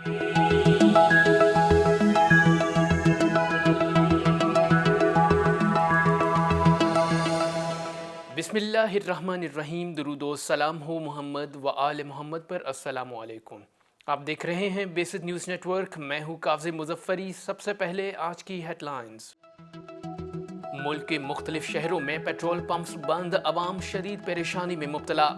बिस्मिल्लाहिर्रहमानिर्रहीम। दुरूद व सलाम हो मुहम्मद व आल मोहम्मद पर। अस्सलामु अलैकुम। आप देख रहे हैं बेसिक न्यूज़ नेटवर्क। मैं हूँ काज़िम मुज़फ़्फ़री। सबसे पहले आज की हेडलाइंस। मुल्क के मुख्तलिफ शहरों में पेट्रोल पंप्स बंद, अवाम शदीद परेशानी में मुब्तला।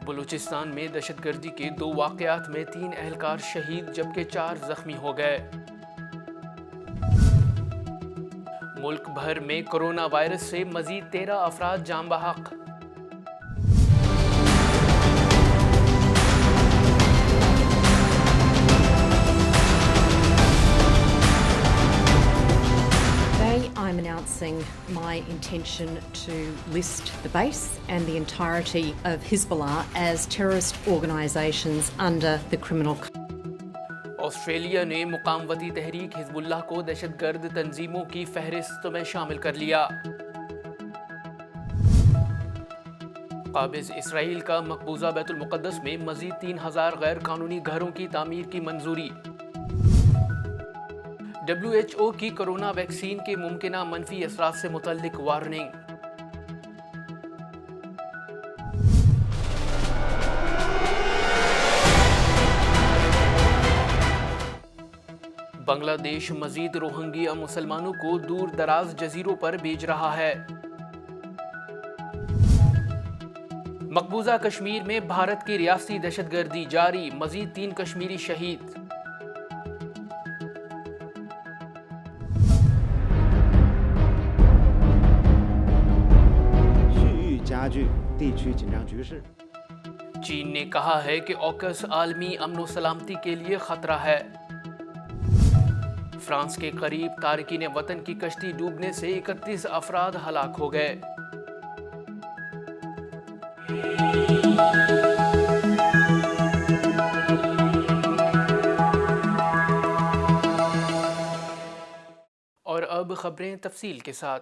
बलूचिस्तान में दहशतगर्दी के 2 वाक़यात में 3 एहलकार शहीद जबकि 4 जख्मी हो गए। मुल्क भर में कोरोना वायरस से मजीद 13 अफराद जान बहक। I'm announcing my intention to list the base and the entirety of Hezbollah as terrorist organisations under the criminal code. Australia ने मुकामवती तहरीक हिजबुल्लाह को दहशतगर्द तंजीमों की फहरिस्त में शामिल कर लिया। काबिज इसराइल का मकबूजा बैतुल मुक़द्दस में मजीद 3000 गैर कानूनी घरों की तामीर की मंजूरी। WHO की कोरोना वैक्सीन के मुमकिना मनफी असरात से मुतल्लिक वार्निंग। बांग्लादेश मजीद रोहिंग्या मुसलमानों को दूर दराज जजीरों पर भेज रहा है। मकबूजा कश्मीर में भारत की रियासती दहशतगर्दी जारी, मजीद 3 कश्मीरी शहीद। चीन ने कहा है कि ऑकस आलमी अमन सलामती के लिए खतरा है। फ्रांस के करीब तारकीन वतन की कश्ती डूबने से 31 अफराद हलाक हो गए। और अब खबरें तफसील के साथ।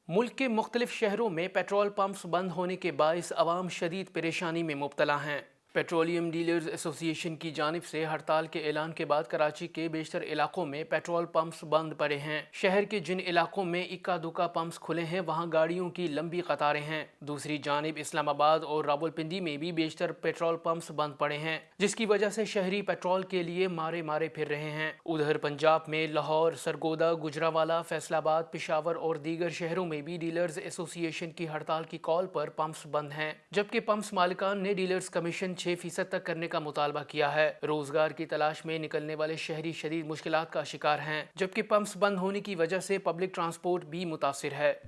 मुल्क के मुख्तलिफ शहरों में पेट्रोल पंप्स बंद होने के बाइस अवाम शदीद परेशानी में मुब्तला हैं। पेट्रोलियम डीलर्स एसोसिएशन की जानिब से हड़ताल के ऐलान के बाद कराची के बेशतर इलाकों में पेट्रोल पंप्स बंद पड़े हैं। शहर के जिन इलाकों में इक्का दुक्का पंप्स खुले हैं वहां गाड़ियों की लंबी कतारें हैं। दूसरी जानिब इस्लामाबाद और रावलपिंडी में भी बेशतर पेट्रोल पंप्स बंद पड़े हैं, जिसकी वजह से शहरी पेट्रोल के लिए मारे मारे फिर रहे हैं। उधर पंजाब में लाहौर, सरगोदा, गुजरावाला, फैसलाबाद, पेशावर और दीगर शहरों में भी डीलर्स एसोसिएशन की हड़ताल की कॉल पर पंप्स बंद हैं, जबकि पंप्स मालिकान ने डीलर्स कमीशन 6% तक करने का मुतालबा किया है। रोजगार की तलाश में निकलने वाले शहरी शदीद मुश्किलात का शिकार हैं, जबकि पंप्स बंद होने की वजह से पब्लिक ट्रांसपोर्ट भी मुतासिर है।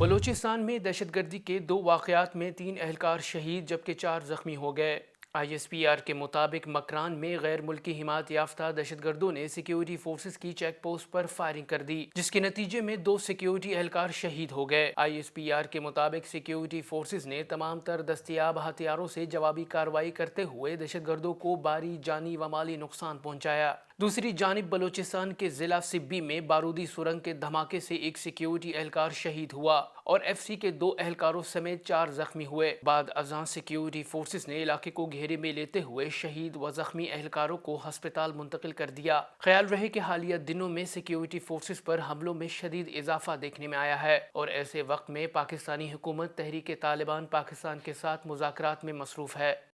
बलूचिस्तान में दहशतगर्दी के 2 वाक़यात में 3 एहलकार शहीद जबकि 4 जख्मी हो गए। ISPR के मुताबिक मकरान में गैर मुल्की हिमायत याफ्ता दहशतगर्दों ने सिक्योरिटी फोर्सेस की चेक पोस्ट पर फायरिंग कर दी, जिसके नतीजे में 2 सिक्योरिटी एहलकार शहीद हो गए। ISPR के मुताबिक सिक्योरिटी फोर्सेस ने तमाम तर दस्तयाब हथियारों से जवाबी कार्रवाई करते हुए दहशतगर्दों को भारी जानी व माली नुकसान पहुंचाया। दूसरी जानिब बलूचिस्तान के जिला सिब्बी में बारूदी सुरंग के धमाके से एक सिक्योरिटी एहलकार शहीद हुआ और FC के 2 एहलकारों समेत 4 जख्मी हुए। बाद अज़ान सिक्योरिटी फोर्सेस ने इलाके को घेरे में लेते हुए शहीद व जख्मी एहलकारों को हस्पताल मुंतकिल कर दिया। ख्याल रहे कि हालिया दिनों में सिक्योरिटी फोर्सेस पर हमलों में शदीद इजाफा देखने में आया है और ऐसे वक्त में पाकिस्तानी हुकूमत तहरीक तालिबान पाकिस्तान के साथ मुज़ाकरात में मसरूफ है।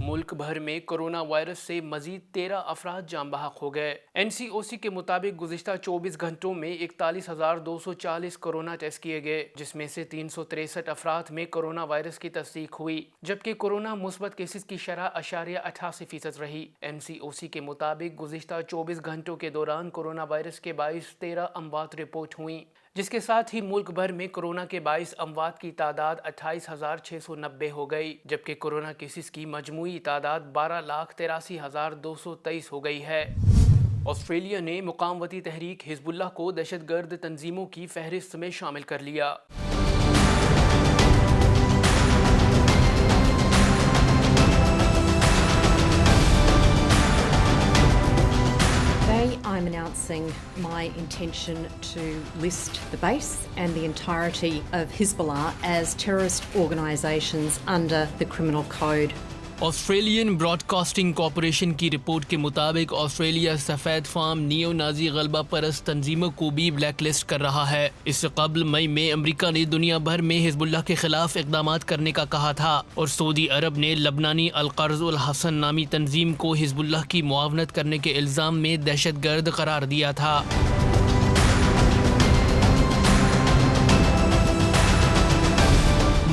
मुल्क भर में कोरोना वायरस से मजीद 13 अफराद जान बहक हो गए। NCOC के मुताबिक गुज़िश्ता 24 घंटों में 41,240 कोरोना टेस्ट किए गए, जिसमें से 363 अफराद में कोरोना वायरस की तस्दीक हुई, जबकि कोरोना मुस्बत केसेस की शरह 88% रही। NCOC के मुताबिक गुज़िश्ता 24 घंटों के दौरान कोरोना वायरस के बाइस 13 अमवात रिपोर्ट हुई, जिसके साथ ही मुल्क भर में कोरोना के 22 अमवात की तादाद 28,690 हो गई, जबकि कोरोना केसेस की मजमूई तादाद 12,83,223 हो गई है। ऑस्ट्रेलिया ने मुकामवती तहरीक हिजबुल्लाह को दहशतगर्द तंजीमों की फहरिस्त में शामिल कर लिया। I'm announcing my intention to list the base and the entirety of Hezbollah as terrorist organisations under the criminal code. Australian broadcasting corporation की रिपोर्ट के मुताबिक ऑस्ट्रेलिया सफ़ेद फार्म नियो नाजी गलबा परस्त तंजीमों को भी ब्लैक लिस्ट कर रहा है। इससे कबल मई में अमेरिका ने दुनिया भर में हिजबुल्लाह के खिलाफ इक़दाम करने का कहा था और सऊदी अरब ने लबनानी अल-क़र्ज़ उल हसन नामी तंजीम को हिजबुल्लाह की मुआवनत करने के इल्ज़ाम में दहशतगर्द करार दिया था।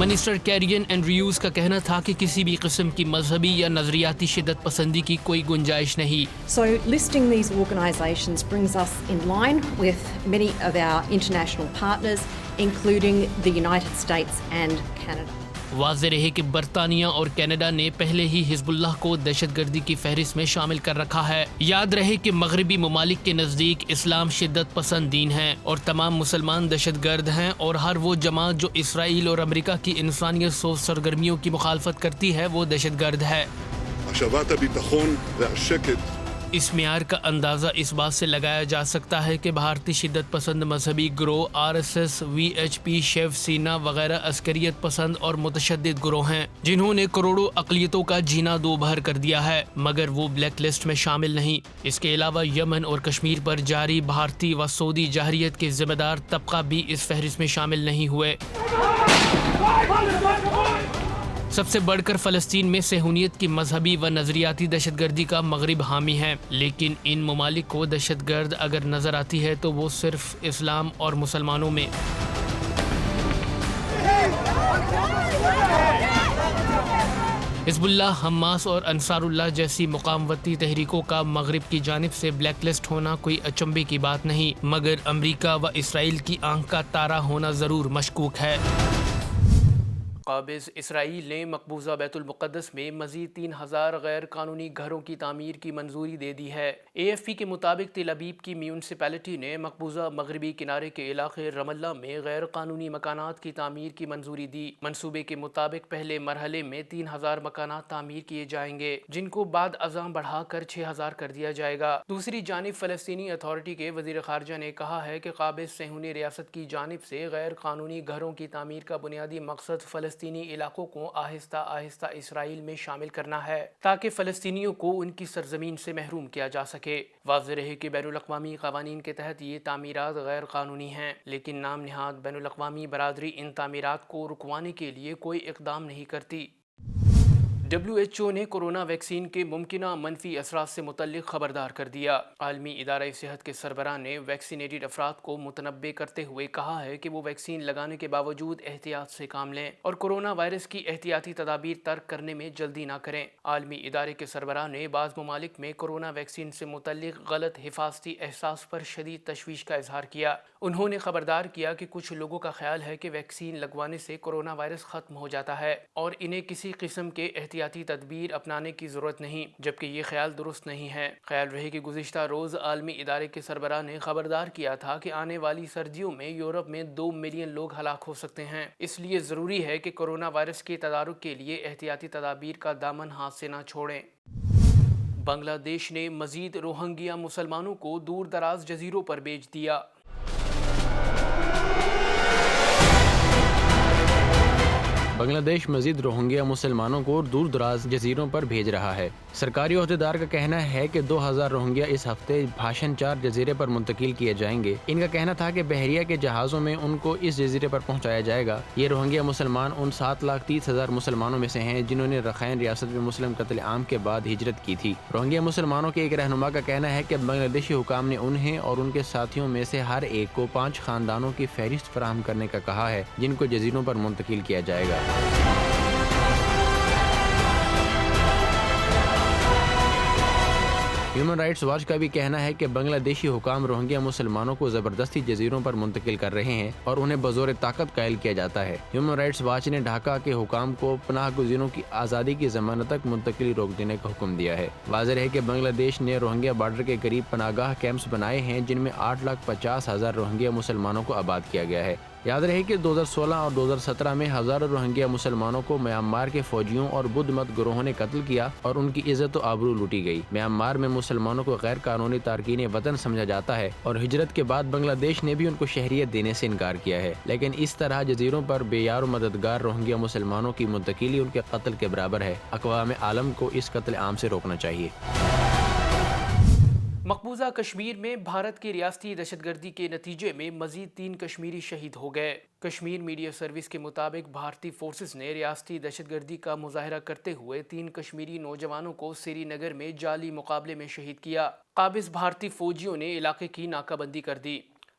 मिनिस्टर कैरियन एंड्रयूज का कहना था कि किसी भी किस्म की मजहबी या नजरियाती शिद्दत पसंदी की कोई गुंजाइश नहीं। So listing these organisations brings us in line with many of our international partners, including the United States and Canada. वाज़ेह रहे कि बरतानिया और कनाडा ने पहले ही हिजबुल्लाह को दहशतगर्दी की फहरिस्त में शामिल कर रखा है। याद रहे कि मगरबी ममालिक के नज़दीक इस्लाम शिद्दत पसंद दीन है और तमाम मुसलमान दहशतगर्द हैं और हर वो जमात जो इसराइल और अमेरिका की इंसानियत सोच सरगर्मियों की मुखालफत करती है वो दहशतगर्द है। इस मियार का अंदाज़ा इस बात से लगाया जा सकता है कि भारतीय शिद्दत पसंद मजहबी ग्रोह RSS, VHP, शिव सेना वगैरह अस्करियत पसंद और मुतशद्दिद ग्रोह हैं जिन्होंने करोड़ों अक़लियतों का जीना दो भर कर दिया है, मगर वो ब्लैक लिस्ट में शामिल नहीं। इसके अलावा यमन और कश्मीर पर जारी भारतीय व सऊदी जाहिरियत के ज़िम्मेदार तबका भी इस फहरिस्त में शामिल नहीं हुए। सबसे बढ़कर फ़लस्तीन में सेहूनियत की मजहबी व नज़रियाती दहशतगर्दी का मगरिब हामी है, लेकिन इन ममालिक को दहशतगर्द अगर नज़र आती है तो वो सिर्फ इस्लाम और मुसलमानों में। हिजबुल्लाह, हमास और अंसारुल्लाह जैसी मुकामवती तहरीकों का मगरिब की जानिब से ब्लैक लिस्ट होना कोई अचंभे की बात नहीं, मगर अमरीका व इसराइल की आंख का तारा होना ज़रूर मशकूक है। काबिज़ इसराइल ने मकबूजा बैतुल मुक़द्दस में मज़ीद 3000 गैर कानूनी घरों की तामीर की मंजूरी दे दी है। AFP के मुताबिक तेल अबीब की म्यूनसिपैलिटी ने मकबूजा मगरबी किनारे के इलाके रमल्ला में गैर कानूनी मकानात की तामीर की मंजूरी दी। मनसूबे के मुताबिक पहले मरहले में 3000 मकानात तामीर किए जाएंगे, जिनको बाद अज़ाम बढ़ाकर 6000 कर दिया जाएगा। दूसरी जानिब फ़लस्तीनी अथॉरिटी के वज़ीर ख़ारजा ने कहा है कि काबिज़ सेहूनी रियासत की जानिब से गैर कानूनी घरों की तामीर का बुनियादी मकसद फ़लस्तीनी इलाकों को आहिस्ता आहिस्ता इसराइल में शामिल करना है ताकि फ़लस्तीनियों को उनकी सरजमीन से महरूम किया जा सके। वाज़ेह रहे कि बैनुल-अक़वामी क़वानीन के तहत ये तामीरात गैर कानूनी हैं, लेकिन नाम निहाद बैनुल-अक़वामी बरादरी इन तामीरात को रुकवाने के लिए कोई इक़दाम नहीं करती। WHO ने कोरोना वैक्सीन के मुमकिना मनफी असरात से मुतल्लिक़ खबरदार कर दिया। आलमी इदारा सेहत के सरबराह ने वैक्सीनेटेड अफराद को मुतनब्बे करते हुए कहा है कि वो वैक्सीन लगाने के बावजूद एहतियात से काम लें और कोरोना वायरस की एहतियाती तदाबीर तर्क करने में जल्दी ना करें। आलमी इदारे के सरबराह ने बाज़ ममालिक में कोरोना वैक्सीन से मुतल्लिक़ गलत हिफाजती एहसास पर शदीद तशवीश का इजहार किया। उन्होंने खबरदार किया कि कुछ लोगों का ख्याल है कि वैक्सीन लगवाने से कोरोना वायरस ख़त्म हो जाता है और इन्हें किसी किस्म के एहतियाती तदबीर अपनाने की ज़रूरत नहीं, जबकि ये ख्याल दुरुस्त नहीं है। ख्याल रहे कि गुज़िश्ता रोज़ आलमी इदारे के सरबराह ने खबरदार किया था कि आने वाली सर्दियों में यूरोप में 2 मिलियन लोग हलाक हो सकते हैं, इसलिए ज़रूरी है कि कोरोना वायरस के तदारुक के लिए एहतियाती तदाबीर का दामन हाथ से न छोड़ें। बांग्लादेश ने मज़ीद रोहिंग्या मुसलमानों को दूर दराज जजीरों पर भेज दिया। बांग्लादेश मजीद रोहिंग्या मुसलमानों को दूर दराज जजीरों पर भेज रहा है। सरकारी अहदेदार का कहना है कि 2000 रोहिंग्या इस हफ्ते भाषण 4 जजीरे पर मुंतकिल किए जाएंगे। इनका कहना था कि बहरिया के जहाज़ों में उनको इस जजीरे पर पहुंचाया जाएगा। ये रोहिंग्या मुसलमान उन 7,30,000 मुसलमानों में से हैं जिन्होंने रखाइन रियासत में मुस्लिम कत्ल आम के बाद हिजरत की थी। रोहिंग्या मुसलमानों के एक रहनुमा का कहना है कि बांग्लादेशी हुकाम ने उन्हें और उनके साथियों में से हर एक को 5 खानदानों की फहरिस्त फराहम करने का कहा है जिनको जजीरों पर मुंतकिल किया जाएगा। ह्यूमन राइट्स वॉच का भी कहना है कि बांग्लादेशी हुकाम रोहिंग्या मुसलमानों को ज़बरदस्ती जजीरों पर मुंतकिल कर रहे हैं और उन्हें बज़ोर ताकत कायल किया जाता है। ह्यूमन राइट्स वॉच ने ढाका के हुकाम को पनाह गुज़ीरों की आज़ादी की ज़मानत तक मुंतकिली रोक देने का हुक्म दिया है। वाज़ेह है कि बांग्लादेश ने रोहिंग्या बॉर्डर के करीब पनाहगाह कैंप्स बनाए हैं जिनमें 8,50,000 रोहिंग्या मुसलमानों को आबाद किया गया है। याद रहे कि 2016 और 2017 में हजारों रोहिंग्या मुसलमानों को म्यांमार के फौजियों और बुद्ध मत ग्रोहों ने कत्ल किया और उनकी इज्जत व आबरू लूटी गई। म्यांमार में मुसलमानों को गैर कानूनी तारकीन वतन समझा जाता है और हिजरत के बाद बांग्लादेश ने भी उनको शहरियत देने से इनकार किया है। लेकिन इस तरह जजीरों पर बेयार मददगार रोहिंग्या मुसलमानों की मुंतकिली उनके कत्ल के बराबर है। अक़वाम आलम को इस कत्ल आम से रोकना चाहिए। मकबूजा कश्मीर में भारत की रियासती दहशतगर्दी के नतीजे में मजीद 3 कश्मीरी शहीद हो गए। कश्मीर मीडिया सर्विस के मुताबिक भारतीय फोर्सेस ने रियासती दहशतगर्दी का मुजाहरा करते हुए 3 कश्मीरी नौजवानों को श्रीनगर में जाली मुकाबले में शहीद किया। काबिज भारतीय फौजियों ने इलाके की नाकाबंदी कर दी।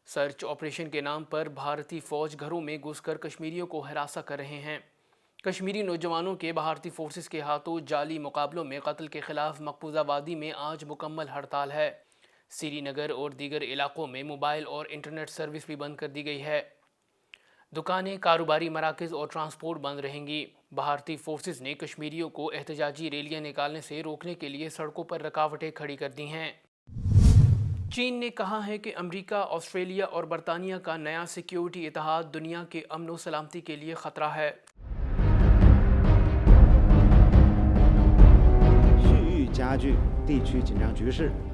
सर्च ऑपरेशन के नाम पर भारतीय फौज घरों में घुसकर कश्मीरियों को हरासा कर रहे हैं। कश्मीरी नौजवानों के भारतीय फोर्सेस के हाथों जाली मुकाबलों में कत्ल के खिलाफ मकबूजा वादी में आज मुकम्मल हड़ताल है। श्रीनगर और दीगर इलाकों में मोबाइल और इंटरनेट सर्विस भी बंद कर दी गई है। दुकानें, कारोबारी मराकज़ और ट्रांसपोर्ट बंद रहेंगी। भारतीय फोर्सेस ने कश्मीरियों को एहतजाजी रैलियां निकालने से रोकने के लिए सड़कों पर रुकावटें खड़ी कर दी हैं। चीन ने कहा है कि अमेरिका, ऑस्ट्रेलिया और बरतानिया का नया सिक्योरिटी इत्तेहाद दुनिया के अमन व सलामती के लिए ख़तरा है।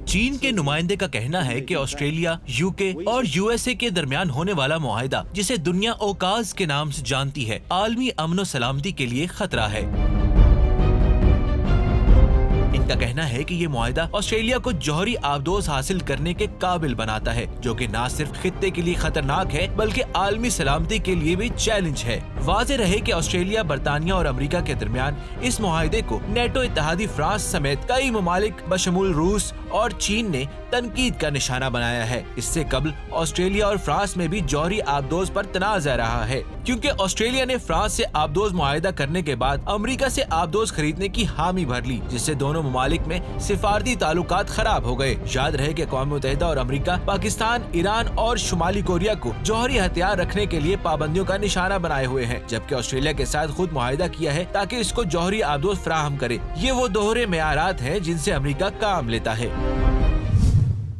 चीन के नुमाइंदे का कहना है कि ऑस्ट्रेलिया, यूके और यूएसए के दरमियान होने वाला मुआहिदा, जिसे दुनिया ओकाज के नाम से जानती है, आलमी अमन व सलामती के लिए खतरा है। इनका कहना है कि ये मुआहिदा ऑस्ट्रेलिया को जौहरी आबदोज हासिल करने के काबिल बनाता है, जो कि न सिर्फ खित्ते के लिए खतरनाक है बल्कि आलमी सलामती के लिए भी चैलेंज है। वाज़ेह रहे कि ऑस्ट्रेलिया, बरतानिया और अमेरिका के दरमियान इस मुआहिदे को नेटो इत्तेहादी फ्रांस समेत कई ममालिक बशमूल रूस और चीन ने तनकीद का निशाना बनाया है। इससे कबल ऑस्ट्रेलिया और फ्रांस में भी जौहरी आबदोज पर तनाज़ा रहा है, क्योंकि ऑस्ट्रेलिया ने फ्रांस से आबदोज मुआहिदा करने के बाद अमेरिका से आबदोज खरीदने की हामी भर ली, जिससे दोनों ममालिक में सिफारती ताल्लुकात खराब हो गए। याद रहे कि अक़वाम मुत्तहिदा और अमेरिका पाकिस्तान, ईरान और शुमाली कोरिया को जौहरी हथियार रखने के लिए पाबंदियों का निशाना बनाए हुए हैं, जबकि ऑस्ट्रेलिया के साथ खुद मुआहिदा किया है ताकि इसको जौहरी आबदोज फराहम करे। ये वो दोहरे मेयारात हैं जिनसे अमेरिका काम लेता है।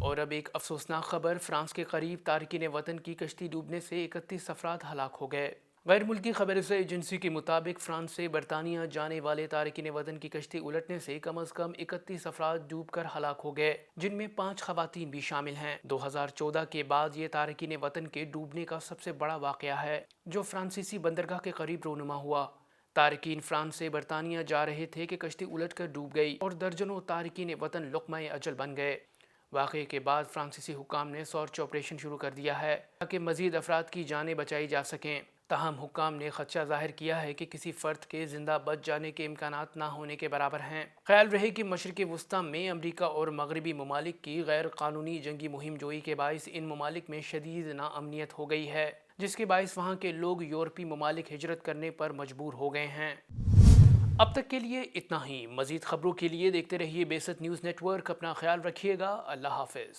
और अब एक अफसोसनाक खबर, फ्रांस के करीब तारकीन वतन की कश्ती डूबने से 31 अफराद हलाक हो गए। गैर मुल्की खबर से एजेंसी के मुताबिक फ्रांस से बरतानिया जाने वाले तारकीन वतन की कश्ती उलटने से कम अज़ कम 31 अफराद डूबकर हलाक हो गए, जिनमें 5 खवातीन भी शामिल हैं। 2014 के बाद ये तारकीन वतन के डूबने का सबसे बड़ा वाक़या है जो फ्रांसीसी बंदरगाह के करीब रोनुमा हुआ। तारकीन फ्रांस से बरतानिया जा रहे थे कि कश्ती उलटकर डूब गई और दर्जनों तारकीन वतन लुक़मा-ए अजल बन गए। वाक़े के बाद फ्रांसीसी हुकाम ने सर्च ऑपरेशन शुरू कर दिया है ताकि मज़ीद अफराद की जानें बचाई जा सकें। ताहम हुकाम ने खदशा जाहिर किया है कि किसी फ़र्द के ज़िंदा बच जाने के इम्कानात ना होने के बराबर हैं। ख्याल रहे कि मशरिक़ वस्ता में अमरीका और मगरबी ममालिक की गैर कानूनी जंगी मुहिम जोई के बाइस इन ममालिक में शदीद नाअमनियत हो गई है, जिसके बाइस वहाँ के लोग यूरोपी ममालिक हिजरत करने पर मजबूर हो गए हैं। अब तक के लिए इतना ही। मज़ीद खबरों के लिए देखते रहिए 62 न्यूज़ नेटवर्क। अपना ख्याल रखिएगा। अल्लाह हाफ़िज़।